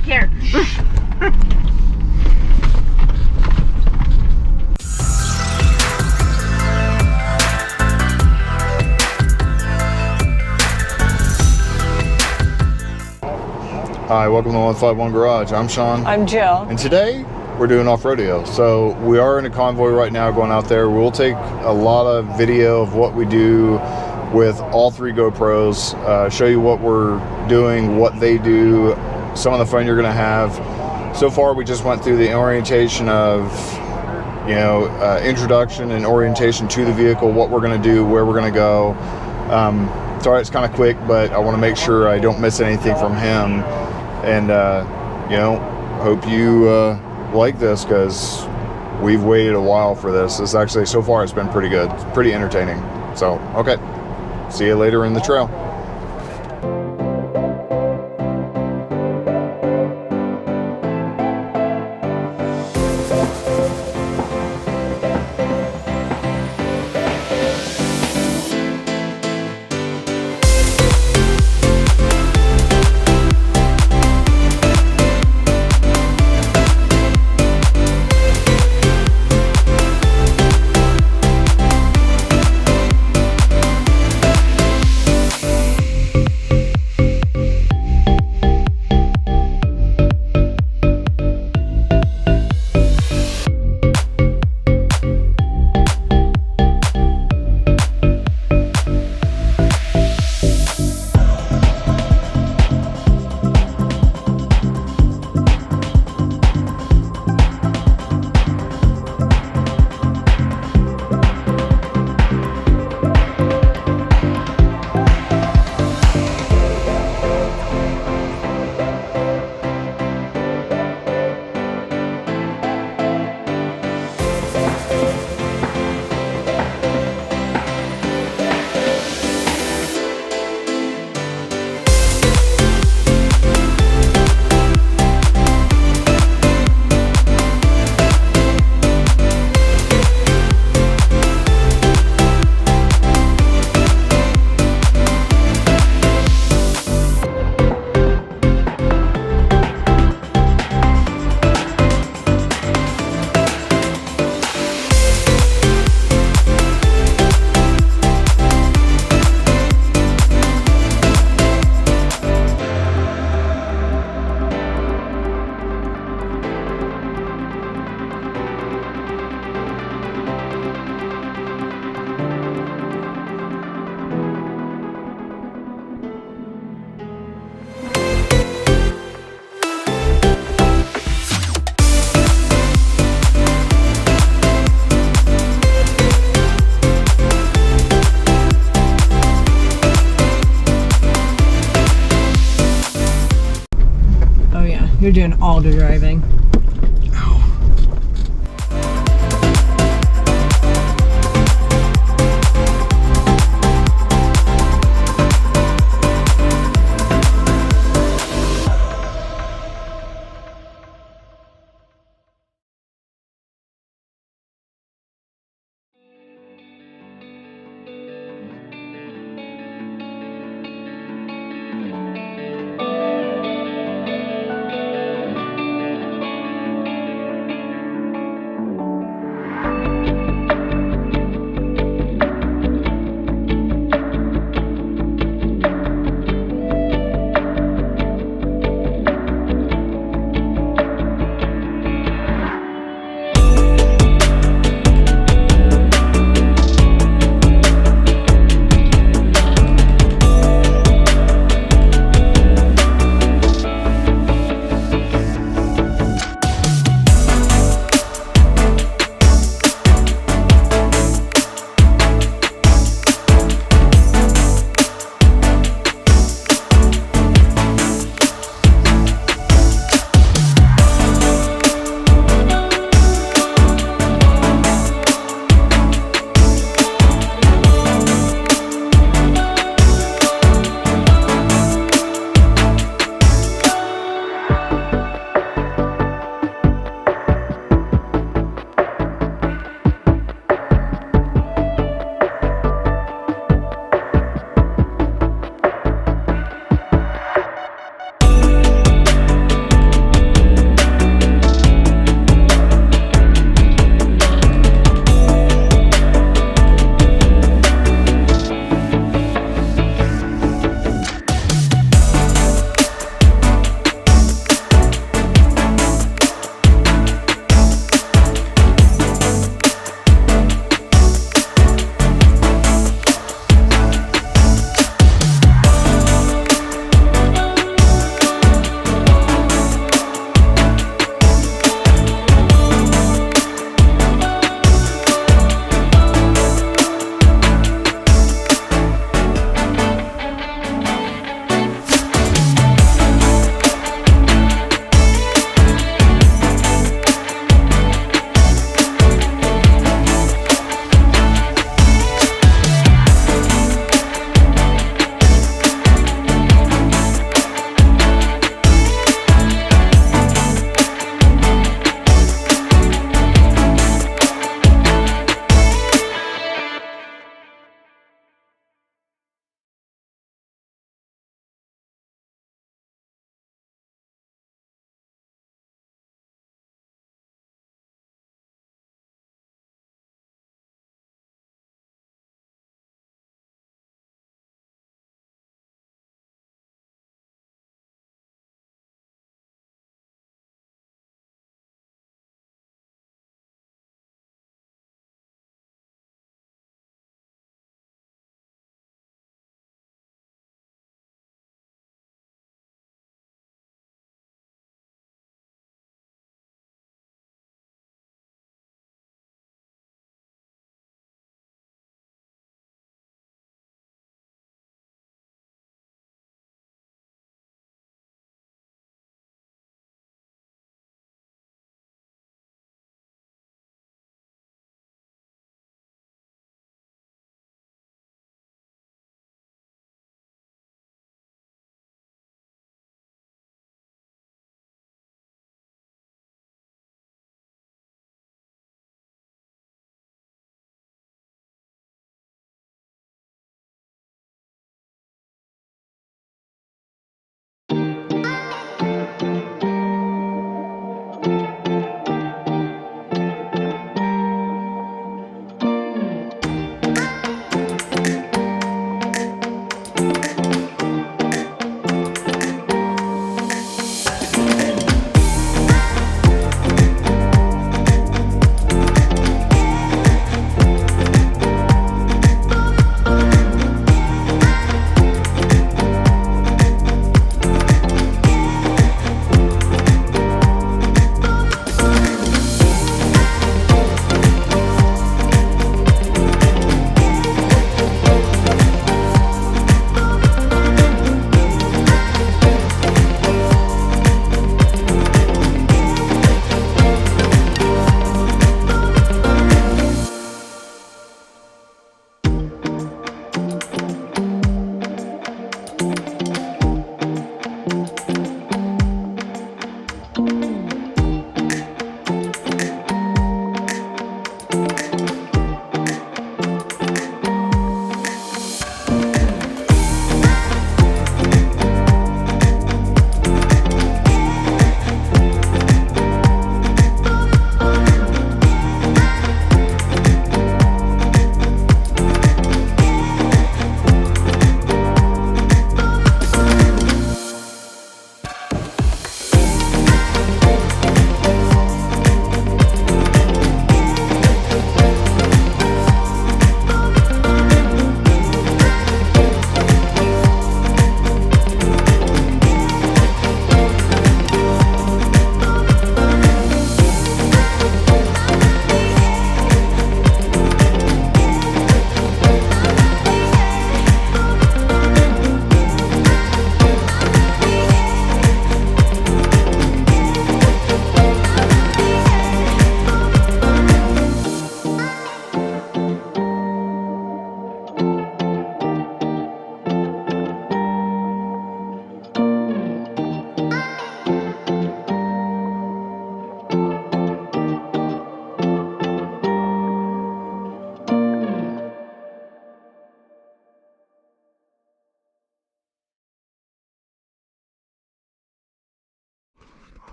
back here. Hi, welcome to 151 Garage. I'm Sean. I'm Jill. And today we're doing off-rodeo. So we are in a convoy right now going out there. We'll take a lot of video of what we do with all three GoPros, show you what we're doing, what they do, some of the fun you're going to have. So far we just went through the orientation of, introduction and orientation to the vehicle, what we're going to do, where we're going to go. Sorry it's kind of quick, but I want to make sure I don't miss anything from him. And, hope you like this, because we've waited a while for this. This actually, so far, it's been pretty good. It's pretty entertaining. So, okay. See you later in the trail. You're doing all the driving.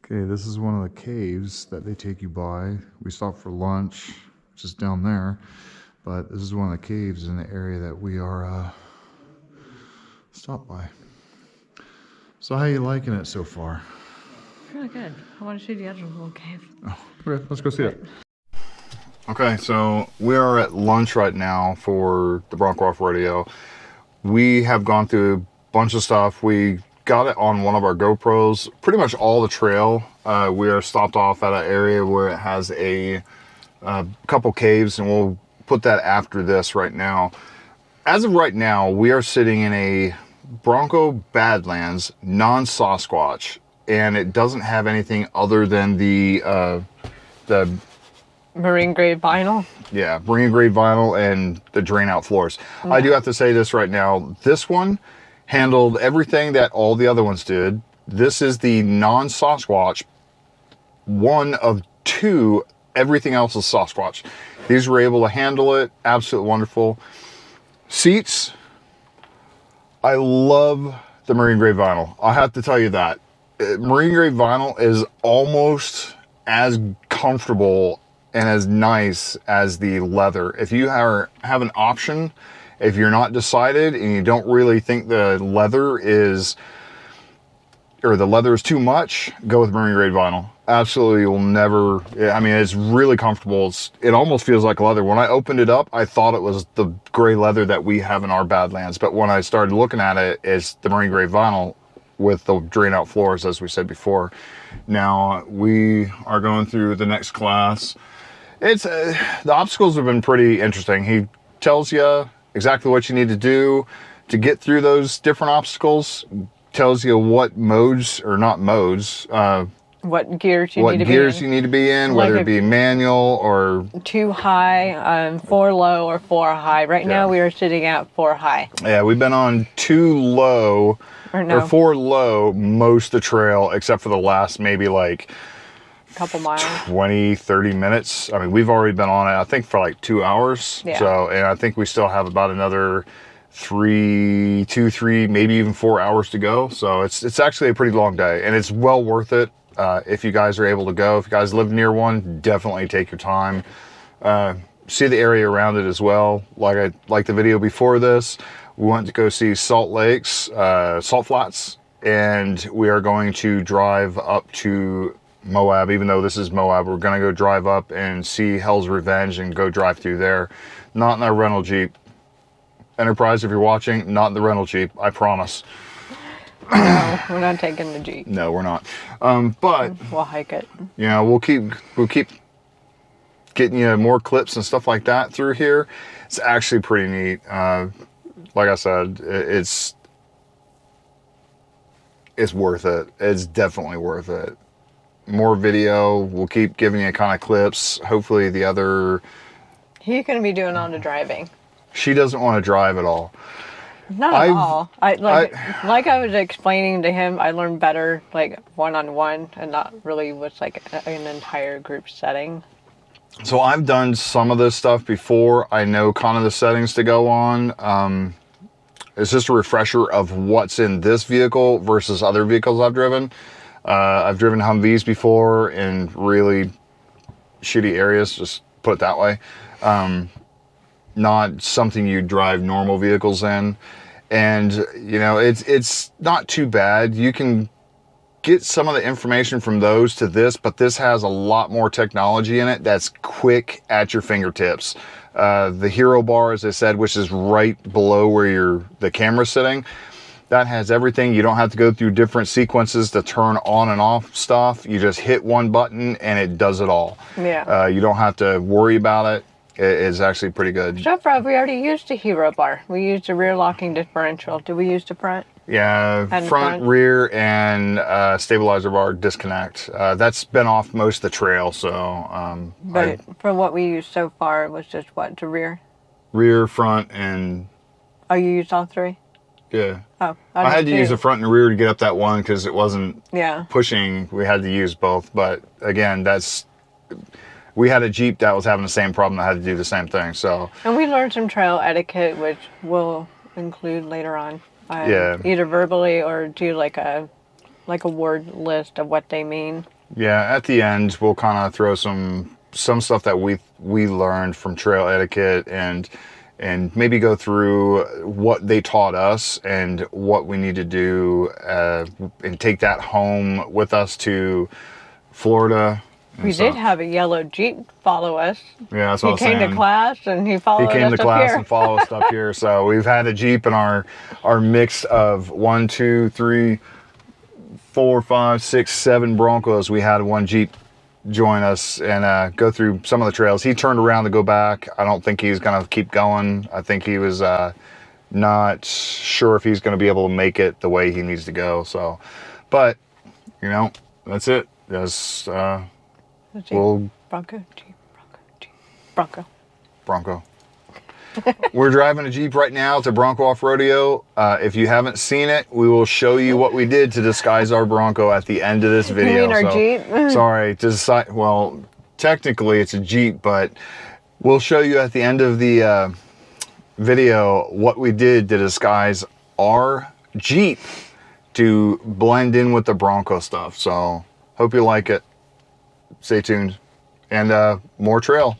Okay, this is one of the caves that they take you by. We stopped for lunch, which is down there, but this is one of the caves in the area that we are stopped by. So how you liking it so far? Really good. I want to see the other little cave. Oh, okay, let's go see it. Okay, so we are at lunch right now for the Bronco Off-Rodeo. We have gone through a bunch of stuff. We got it on one of our GoPros, pretty much all the trail. We are stopped off at an area where it has a couple caves, and we'll put that after this right now. As of right now, we are sitting in a Bronco Badlands non-Sasquatch, and it doesn't have anything other than the Marine grade vinyl. Yeah, marine grade vinyl and the drain out floors. Yeah. I do have to say this right now. This one handled everything that all the other ones did. This is the non-Sasquatch. One of two, everything else is Sasquatch. These were able to handle it. Absolutely wonderful. Seats. I love the marine grade vinyl. I have to tell you that. Marine grade vinyl is almost as comfortable and as nice as the leather. If you have an option, if you're not decided and you don't really think the leather is too much, go with marine grade vinyl. Absolutely, you'll never, I mean, it's really comfortable. It almost feels like leather. When I opened it up, I thought it was the gray leather that we have in our Badlands, but when I started looking at it, it's the marine grade vinyl with the drain out floors, as we said before. Now, we are going through the next class. The obstacles have been pretty interesting. He tells you exactly what you need to do to get through those different obstacles, tells you what modes, or not modes, what gears you need to be in, whether it be manual or 2 high, 4 low, or 4 high. Right now we are sitting at 4 high. Yeah, we've been on 2 low or 4 low most of the trail, except for the last maybe like couple miles, 20-30 minutes. I mean, we've already been on it, I think, for like 2 hours. Yeah. So, and I think we still have about another 3, maybe even 4 hours to go. So it's actually a pretty long day, and it's well worth it. If you guys are able to go, if you guys live near one, definitely take your time. See the area around it as well. Like the video before this, we went to go see Salt Lakes, Salt Flats, and we are going to drive up to Moab. Even though this is Moab, we're going to go drive up and see Hell's Revenge and go drive through there. Not in our rental Jeep. Enterprise, if you're watching, not in the rental Jeep, I promise. No, we're not taking the Jeep. No, we're not. But we'll hike it. You know, we'll keep getting you more clips and stuff like that through here. It's actually pretty neat. Like I said, it's worth it. It's definitely worth it. More video. We'll keep giving you kind of clips. Hopefully the other... He's going to be doing all the driving. She doesn't want to drive at all. Not at all. Like I was explaining to him, I learned better like one-on-one and not really with like an entire group setting. So I've done some of this stuff before. I know kind of the settings to go on. It's just a refresher of what's in this vehicle versus other vehicles I've driven. I've driven Humvees before in really shitty areas, just put it that way. Not something you drive normal vehicles in. And, you know, it's not too bad. You can get some of the information from those to this, but this has a lot more technology in it that's quick at your fingertips. The hero bar, as I said, which is right below where the camera's sitting, that has everything. You don't have to go through different sequences to turn on and off stuff. You just hit one button and it does it all. Yeah. You don't have to worry about it. It's actually pretty good. So far, we already used the hero bar. We used the rear locking differential. Did we use the front? Yeah, front, rear, and stabilizer bar disconnect. That's been off most of the trail, so... but for what we used so far, it was just what, the rear? Rear, front, and... Oh, you used all 3? Yeah. Oh, I had to use the front and rear to get up that one because it wasn't pushing. We had to use both, but again, we had a Jeep that was having the same problem that had to do the same thing, so... And we learned some trail etiquette, which we'll include later on. Either verbally or do like a word list of what they mean. Yeah, at the end we'll kind of throw some stuff that we learned from trail etiquette, and maybe go through what they taught us and what we need to do, and take that home with us to Florida. We did have a yellow Jeep follow us. Yeah, that's what I was saying. He came to class and he followed us up here. He came to class and followed us up here. So we've had a Jeep in our mix of 1, 2, 3, 4, 5, 6, 7 Broncos. We had one Jeep join us and go through some of the trails. He turned around to go back. I don't think he's going to keep going. I think he was not sure if he's going to be able to make it the way he needs to go. So, but, you know, that's it. That's, Bronco, Jeep, Bronco. Bronco. We're driving a Jeep right now to Bronco Off-Roadeo. If you haven't seen it, we will show you what we did to disguise our Bronco at the end of this video. You mean our Jeep? Sorry, well, technically it's a Jeep, but we'll show you at the end of the video what we did to disguise our Jeep to blend in with the Bronco stuff. So, hope you like it. Stay tuned. And more trail.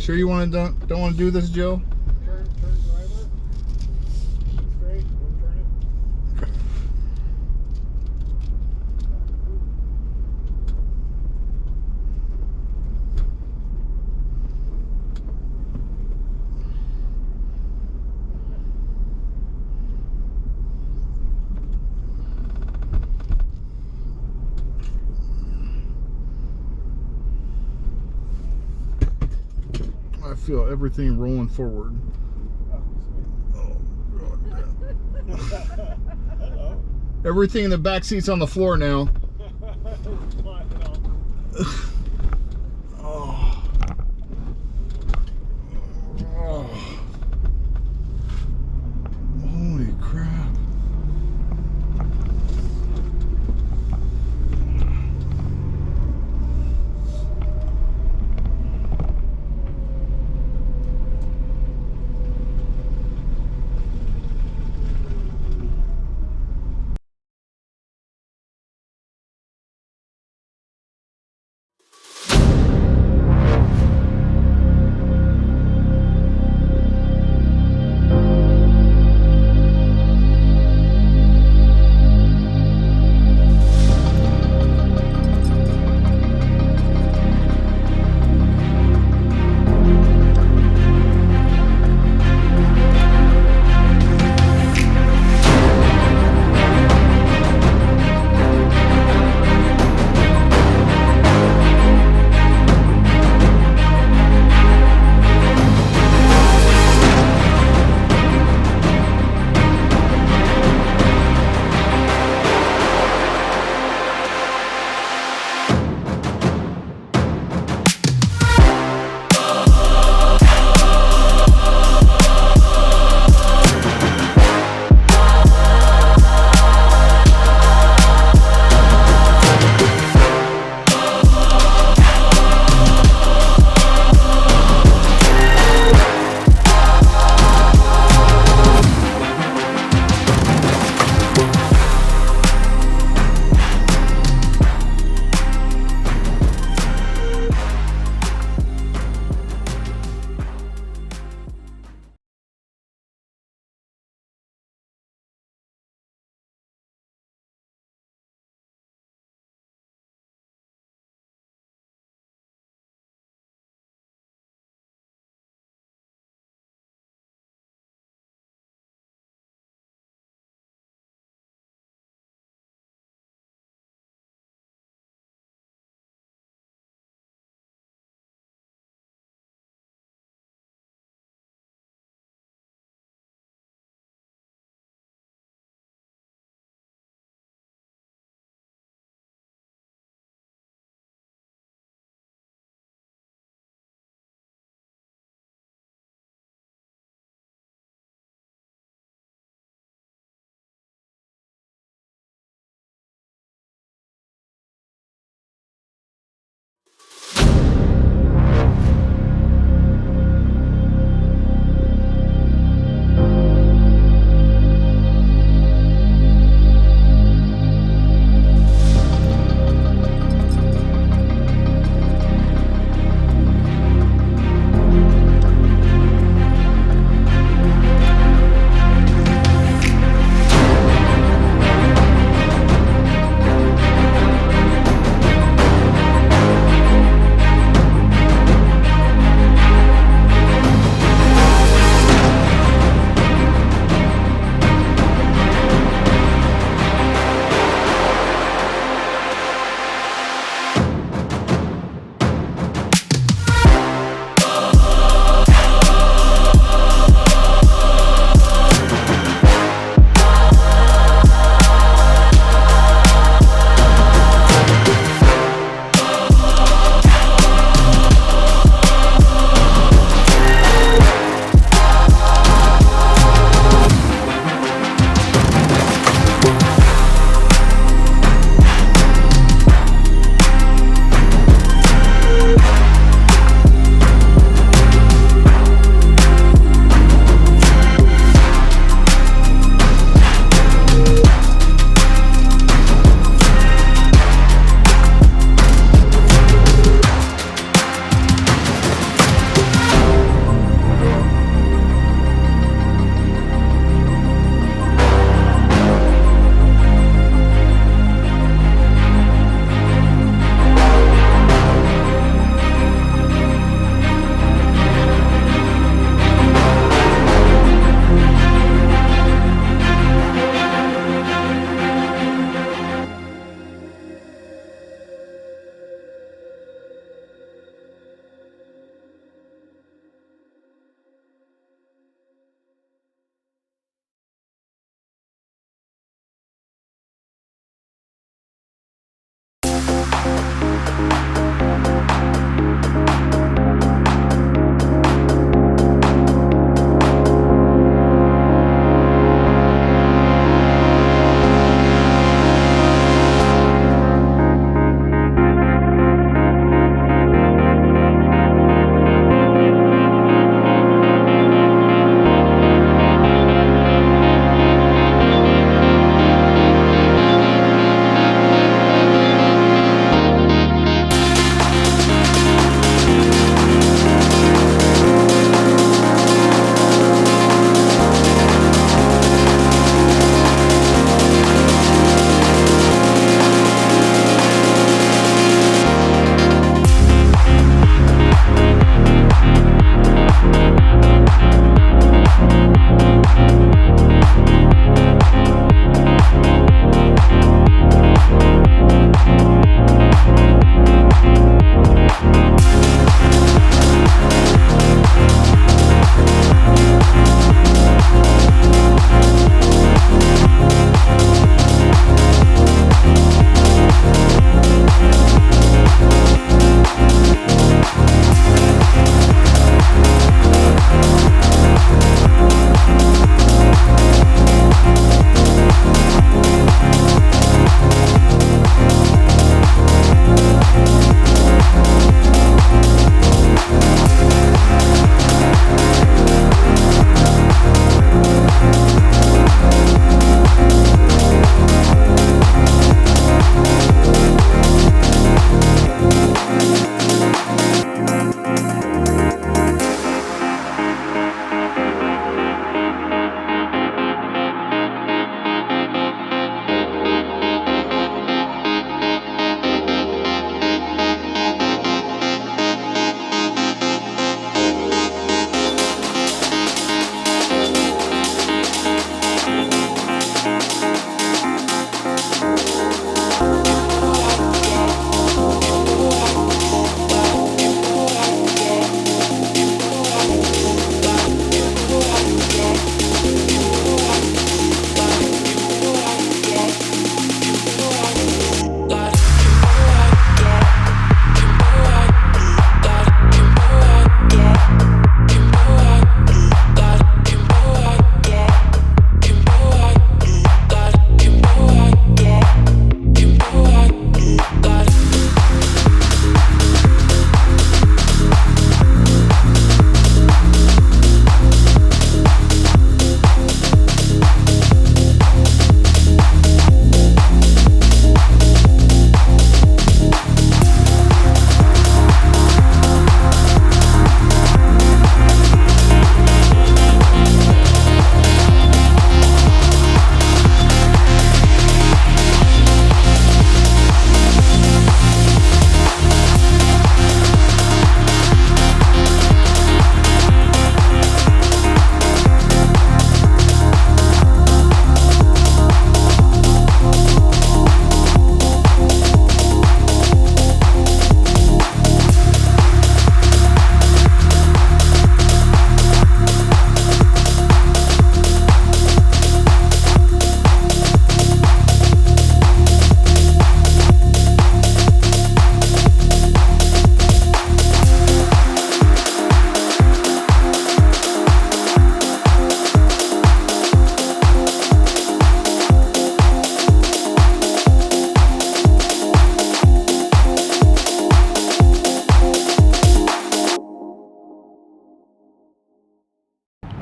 sure you want to don't want to do this, Jill? Turn driver. Straight. Don't turn it. Okay. I feel everything rolling forward. Oh, Hello. everything in the back seat's on the floor now.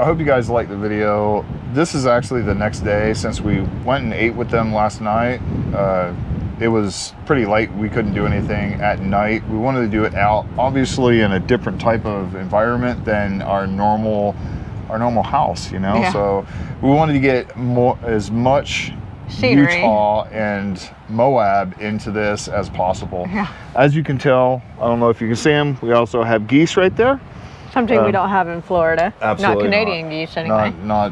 I hope you guys liked the video. This is actually the next day since we went and ate with them last night. It was pretty late. We couldn't do anything at night. We wanted to do it out, obviously in a different type of environment than our normal house, you know. Yeah. So we wanted to get as much scenery, Utah and Moab into this as possible. Yeah. As you can tell, I don't know if you can see them, we also have geese right there. Something we don't have in Florida. Absolutely not Canadian geese anyway. Not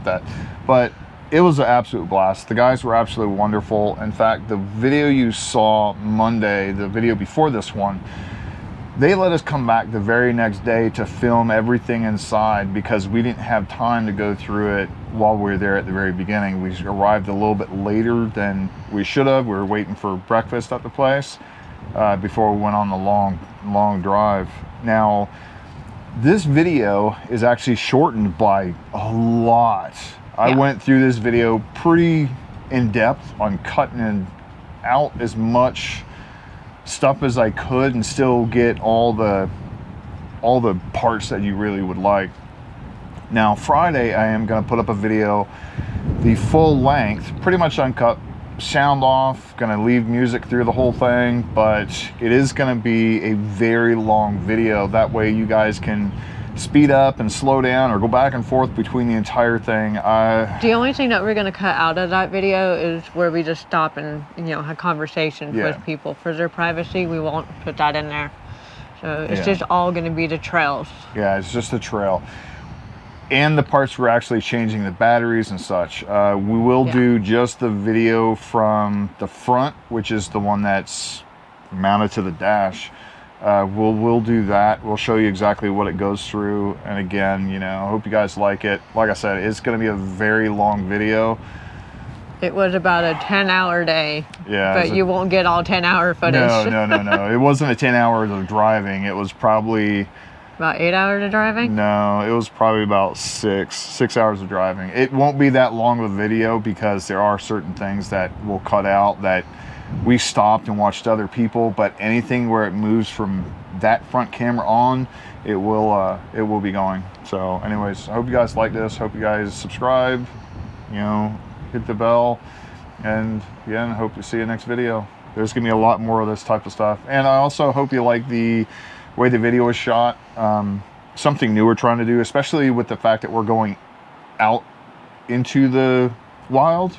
that. But it was an absolute blast. The guys were absolutely wonderful. In fact, the video you saw Monday, the video before this one, they let us come back the very next day to film everything inside because we didn't have time to go through it while we were there at the very beginning. We arrived a little bit later than we should have. We were waiting for breakfast at the place before we went on the long drive. Now, this video is actually shortened by a lot. I went through this video pretty in depth on cutting out as much stuff as I could and still get all the parts that you really would like. Now Friday I am going to put up a video the full length, pretty much uncut, sound off, going to leave music through the whole thing, but it is going to be a very long video. That way you guys can speed up and slow down or go back and forth between the entire thing. The only thing that we're going to cut out of that video is where we just stop and, you know, have conversations with people for their privacy. We won't put that in there. So it's just all going to be the trails. Yeah, it's just the trail. And the parts we're actually changing the batteries and such. We will do just the video from the front, which is the one that's mounted to the dash. We'll do that. We'll show you exactly what it goes through. And again, you know, I hope you guys like it. Like I said, it's going to be a very long video. It was about a 10-hour day. Yeah. But you won't get all 10-hour footage. No. It wasn't a 10 hours of driving. It was probably about 8 hours of driving? No, it was probably about six hours of driving. It won't be that long of a video because there are certain things that we'll cut out that we stopped and watched other people, but anything where it moves from that front camera on, it will be going. So anyways, I hope you guys like this. Hope you guys subscribe, you know, hit the bell, and again, hope to see you next video. There's gonna be a lot more of this type of stuff. And I also hope you like the way the video was shot. Something new we're trying to do, especially with the fact that we're going out into the wild,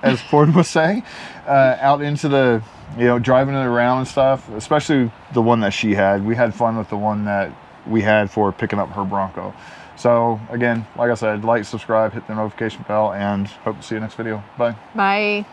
as Ford was saying, out into the, you know, driving it around and stuff, especially the one that she had. We had fun with the one that we had for picking up her Bronco. So again, like I said, like, subscribe, hit the notification bell, and hope to see you next video. Bye. Bye.